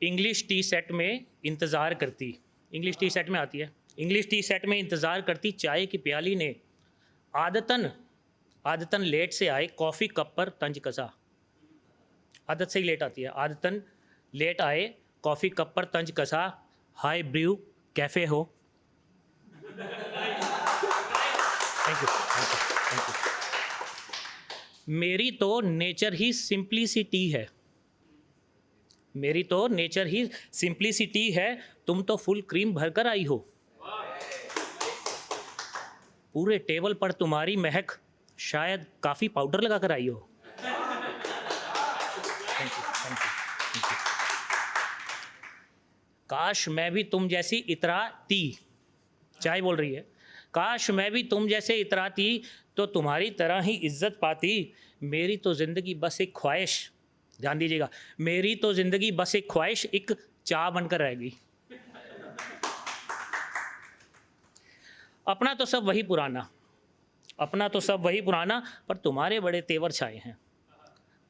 English T set में इंतज़ार करती, इंग्लिश टी सेट में आती है, इंग्लिश टी सेट में इंतज़ार करती चाय की प्याली ने आदतन लेट से आए कॉफ़ी कप पर तंज कसा। आदत से ही लेट आती है, आदतन लेट आए कॉफ़ी कप पर तंज कसा। हाय ब्रू कैफ़े हो। Thank you. मेरी तो नेचर ही सिंप्लिसिटी है, मेरी तो नेचर ही सिंप्लिसिटी है, तुम तो फुल क्रीम भरकर आई हो। पूरे टेबल पर तुम्हारी महक, शायद काफ़ी पाउडर लगा कर आई हो। Thank you. काश मैं भी तुम जैसी इतराती, चाय बोल रही है, काश मैं भी तुम जैसे इतराती तो तुम्हारी तरह ही इज्जत पाती। मेरी तो ज़िंदगी बस एक ख्वाहिश, ध्यान दीजिएगा, मेरी तो ज़िंदगी बस एक ख्वाहिश एक चाह बनकर रह गई। अपना तो सब वही पुराना, अपना तो सब वही पुराना पर तुम्हारे बड़े तेवर छाए हैं।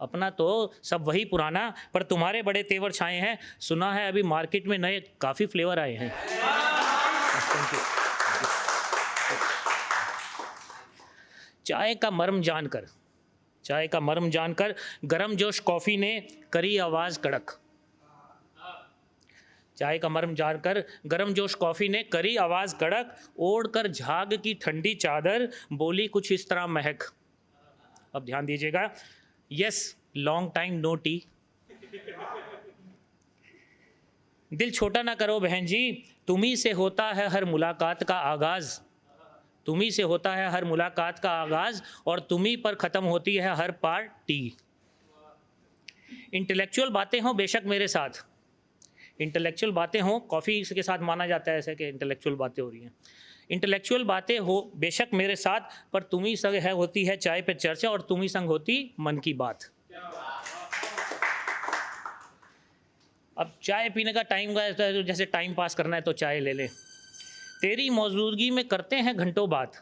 अपना तो सब वही पुराना पर तुम्हारे बड़े तेवर छाए हैं। सुना है अभी मार्केट में नए काफ़ी फ्लेवर आए हैं। चाय का मर्म जानकर, चाय का मर्म जानकर गरम जोश कॉफ़ी ने करी आवाज़ कड़क। चाय का मर्म जानकर गरम जोश कॉफ़ी ने करी आवाज़ कड़क। ओढ़ कर झाग की ठंडी चादर बोली कुछ इस तरह महक। अब ध्यान दीजिएगा, yes long time no tea. दिल छोटा ना करो बहन जी, तुम्ही से होता है हर मुलाकात का आगाज़, तुम्ही से होता है हर मुलाकात का आगाज़ और तुम्ही पर ख़त्म होती है हर पार्टी। इंटेलेक्चुअल बातें हों बेशक मेरे साथ, इंटेलेक्चुअल बातें हों, कॉफ़ी के साथ माना जाता है ऐसे कि इंटेलेक्चुअल बातें हो रही हैं। इंटेलेक्चुअल बातें हो बेशक मेरे साथ, पर तुम्ही संग है होती है चाय पे चर्चा और तुम्ही संग होती मन की बात। अब चाय पीने का टाइम का जैसे टाइम पास करना है तो चाय ले लें। तेरी मौजूदगी में करते हैं घंटों बात,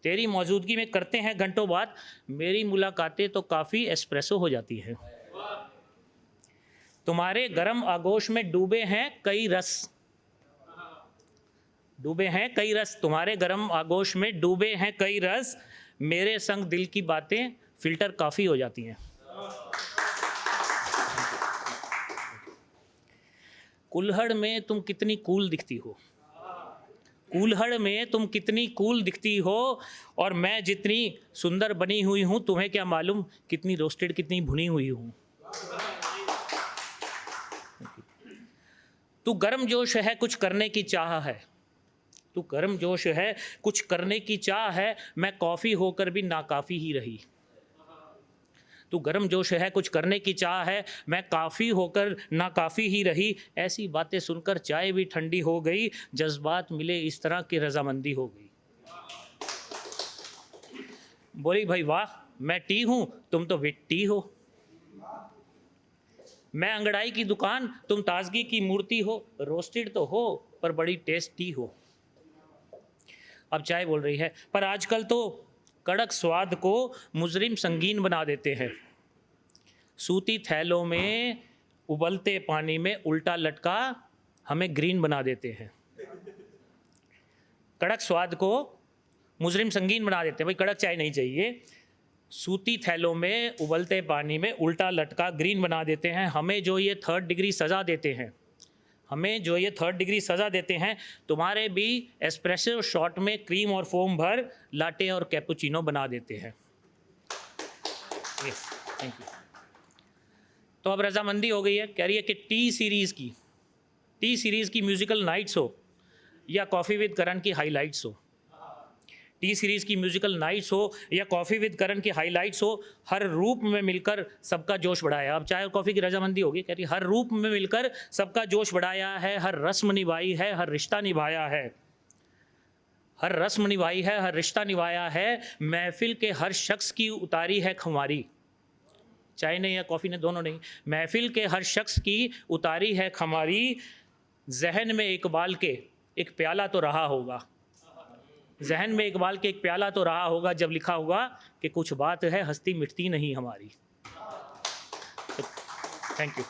तेरी मौजूदगी में करते हैं घंटों बात। मेरी मुलाकातें तो काफ़ी एस्प्रेसो हो जाती है। तुम्हारे गर्म आगोश में डूबे हैं कई रस, डूबे हैं कई रस, तुम्हारे गर्म आगोश में डूबे हैं कई रस। मेरे संग दिल की बातें फिल्टर काफ़ी हो जाती हैं। कुल्हड़ में तुम कितनी कूल दिखती हो, कुल्हड़ में तुम कितनी कूल दिखती हो, और मैं जितनी सुंदर बनी हुई हूँ तुम्हें क्या मालूम कितनी रोस्टेड कितनी भुनी हुई हूँ। तू गर्म जोश है कुछ करने की चाह है, तू गर्म जोश है कुछ करने की चाह है, मैं कॉफ़ी होकर भी नाकाफ़ी ही रही। तू गर्म जोश है कुछ करने की चाह है, मैं काफ़ी होकर नाकाफ़ी ही रही। ऐसी बातें सुनकर चाय भी ठंडी हो गई, जज्बात मिले इस तरह की रजामंदी हो गई। बोली भाई वाह मैं टी हूँ तुम तो विट्टी हो, मैं अंगड़ाई की दुकान तुम ताजगी की मूर्ति हो। रोस्टेड तो हो पर बड़ी टेस्टी हो। अब चाय बोल रही है, पर आजकल तो कड़क स्वाद को मुजरिम संगीन बना देते हैं। सूती थैलों में उबलते पानी में उल्टा लटका हमें ग्रीन बना देते हैं। कड़क स्वाद को मुजरिम संगीन बना देते हैं, भाई कड़क चाय नहीं चाहिए। सूती थैलों में उबलते पानी में उल्टा लटका ग्रीन बना देते हैं। हमें जो ये 3rd डिग्री सज़ा देते हैं, हमें जो ये 3rd डिग्री सज़ा देते हैं। तुम्हारे भी एस्प्रेसो शॉट में क्रीम और फोम भर लाटे और कैपुचिनो बना देते हैं। Thank you. तो अब रजामंदी हो गई है, कह रही है कि टी सीरीज़ की म्यूज़िकल नाइट्स हो या कॉफ़ी विद करण की हाईलाइट्स हो, टी सीरीज़ की म्यूज़िकल नाइट्स हो या कॉफ़ी विद करण की हाईलाइट्स हो, हर रूप में मिलकर सबका जोश बढ़ाया। अब चाय और कॉफ़ी की रजामंदी होगी, कह रही हर रूप में मिलकर सबका जोश बढ़ाया है, हर रस्म निभाई है, हर रिश्ता निभाया है, हर रस्म निभाई है, हर रिश्ता निभाया है। महफिल के हर शख्स की उतारी है खुमारी, चाय ने या कॉफ़ी ने दोनों नहीं, महफिल के हर शख्स की उतारी है खुमारी। जहन में इकबाल के एक प्याला तो रहा होगा, जहन में इकबाल के एक प्याला तो रहा होगा जब लिखा होगा कि कुछ बात है हस्ती मिटती नहीं हमारी। Thank you.